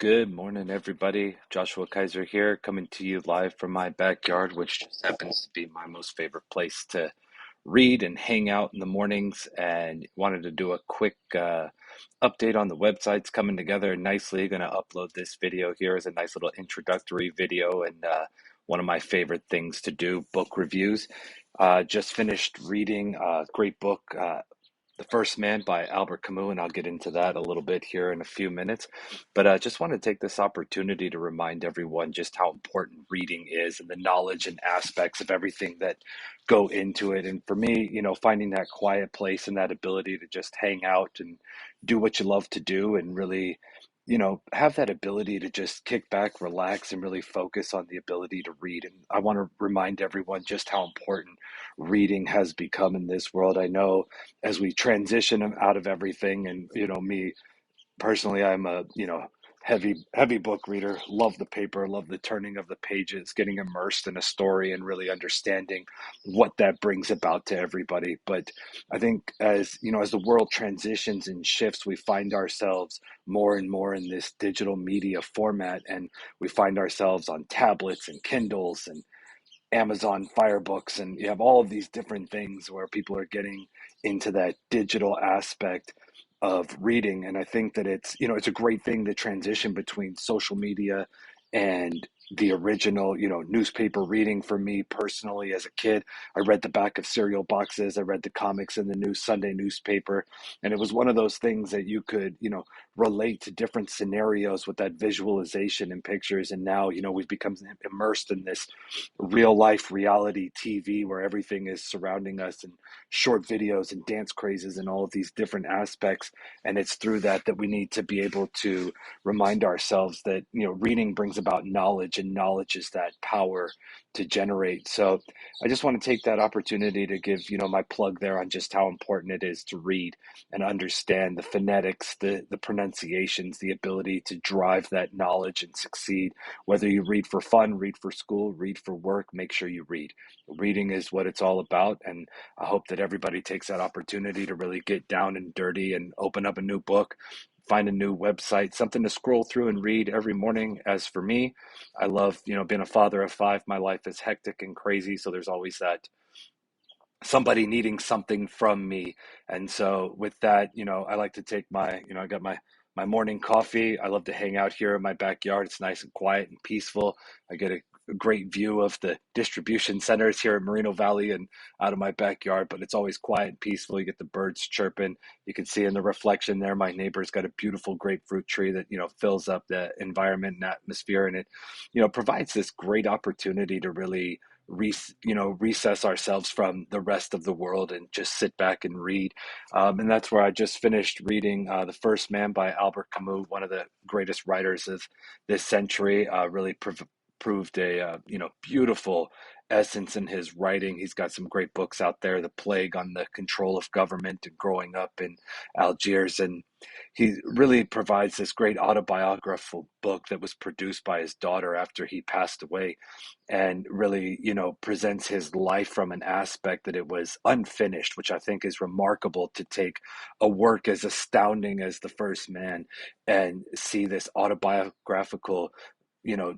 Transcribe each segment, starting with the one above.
Good morning, everybody. Joshua Kaiser here, coming to you live from my backyard, which just happens to be my most favorite place to read and hang out in the mornings. And wanted to do a quick update on the websites coming together nicely. Going to upload this video here as a nice little introductory video and one of my favorite things to do, book reviews. Just finished reading a great book. The First Man by Albert Camus, and I'll get into that a little bit here in a few minutes. But I just want to take this opportunity to remind everyone just how important reading is and the knowledge and aspects of everything that go into it. And for me, finding that quiet place and that ability to just hang out and do what you love to do and really, have that ability to just kick back, relax, and really focus on the ability to read. And I want to remind everyone just how important reading has become in this world. I know as we transition out of everything, and me personally, I'm a heavy book reader, love the paper, love the turning of the pages, getting immersed in a story and really understanding what that brings about to everybody. But I think as the world transitions and shifts, we find ourselves more and more in this digital media format, and we find ourselves on tablets and Kindles and Amazon Firebooks, and you have all of these different things where people are getting into that digital aspect of reading. And I think that it's a great thing to transition between social media and the original, newspaper reading. For me personally, as a kid, I read the back of cereal boxes, I read the comics in the new Sunday newspaper, and it was one of those things that you could, relate to different scenarios with that visualization and pictures. And now, we've become immersed in this real life reality TV where everything is surrounding us and short videos and dance crazes and all of these different aspects. And it's through that we need to be able to remind ourselves that, reading brings about knowledge, and knowledge is that power to generate. So I just want to take that opportunity to give, my plug there on just how important it is to read and understand the phonetics, the pronunciations, the ability to drive that knowledge and succeed. Whether you read for fun, read for school, read for work, make sure you read. Reading is what it's all about. And I hope that everybody takes that opportunity to really get down and dirty and open up a new book, find a new website, something to scroll through and read every morning. As for me, I love, being a father of five. My life is hectic and crazy. So there's always that somebody needing something from me. And so with that, I like to take I got my morning coffee. I love to hang out here in my backyard. It's nice and quiet and peaceful. I get a great view of the distribution centers here in Moreno Valley and out of my backyard, but it's always quiet and peaceful. You get the birds chirping. You can see in the reflection there, my neighbor's got a beautiful grapefruit tree that, fills up the environment and atmosphere. And it, provides this great opportunity to really recess ourselves from the rest of the world and just sit back and read. And that's where I just finished reading The First Man by Albert Camus, one of the greatest writers of this century. Really proved a beautiful essence in his writing. He's got some great books out there, The Plague on the Control of Government and Growing Up in Algiers. And he really provides this great autobiographical book that was produced by his daughter after he passed away, and really, presents his life from an aspect that it was unfinished, which I think is remarkable, to take a work as astounding as The First Man and see this autobiographical, you know,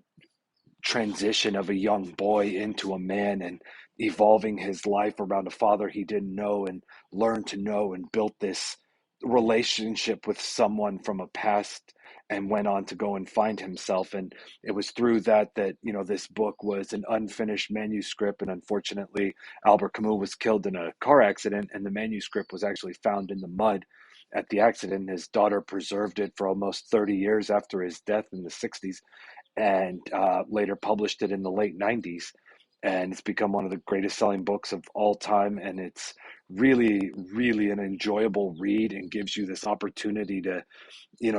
transition of a young boy into a man, and evolving his life around a father he didn't know and learned to know, and built this relationship with someone from a past, and went on to go and find himself. And it was through that this book was an unfinished manuscript. And unfortunately, Albert Camus was killed in a car accident, and the manuscript was actually found in the mud at the accident. His daughter preserved it for almost 30 years after his death in the 60s, and later published it in the late 90s. And it's become one of the greatest selling books of all time. And it's really, really an enjoyable read, and gives you this opportunity to,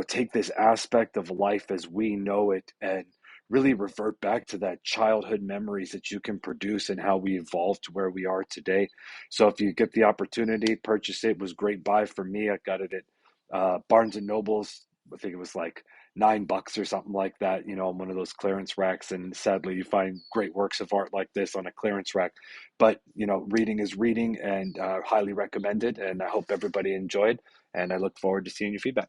take this aspect of life as we know it and really revert back to that childhood memories that you can produce and how we evolved to where we are today. So if you get the opportunity, purchase it. It was a great buy for me. I got it at Barnes and Nobles. I think it was like $9 or something like that, on one of those clearance racks. And sadly, you find great works of art like this on a clearance rack. But, reading is reading, and highly recommended. And I hope everybody enjoyed. And I look forward to seeing your feedback.